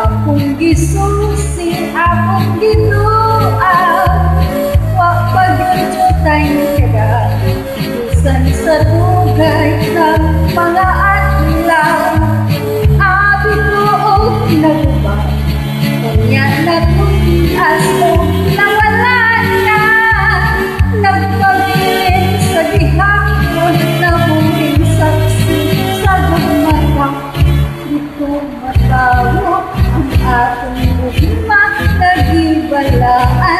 Akong gisusi, akong ginuang, wa pag-utay kada bisan sa dugay ng mga adlaw. Abi ko og nagubah, kunya nagunias o nawala na. Nagpabilin sa gihapon, naburing saksi sa gumata. Dito matawo ang atong ugma, nagibalaan.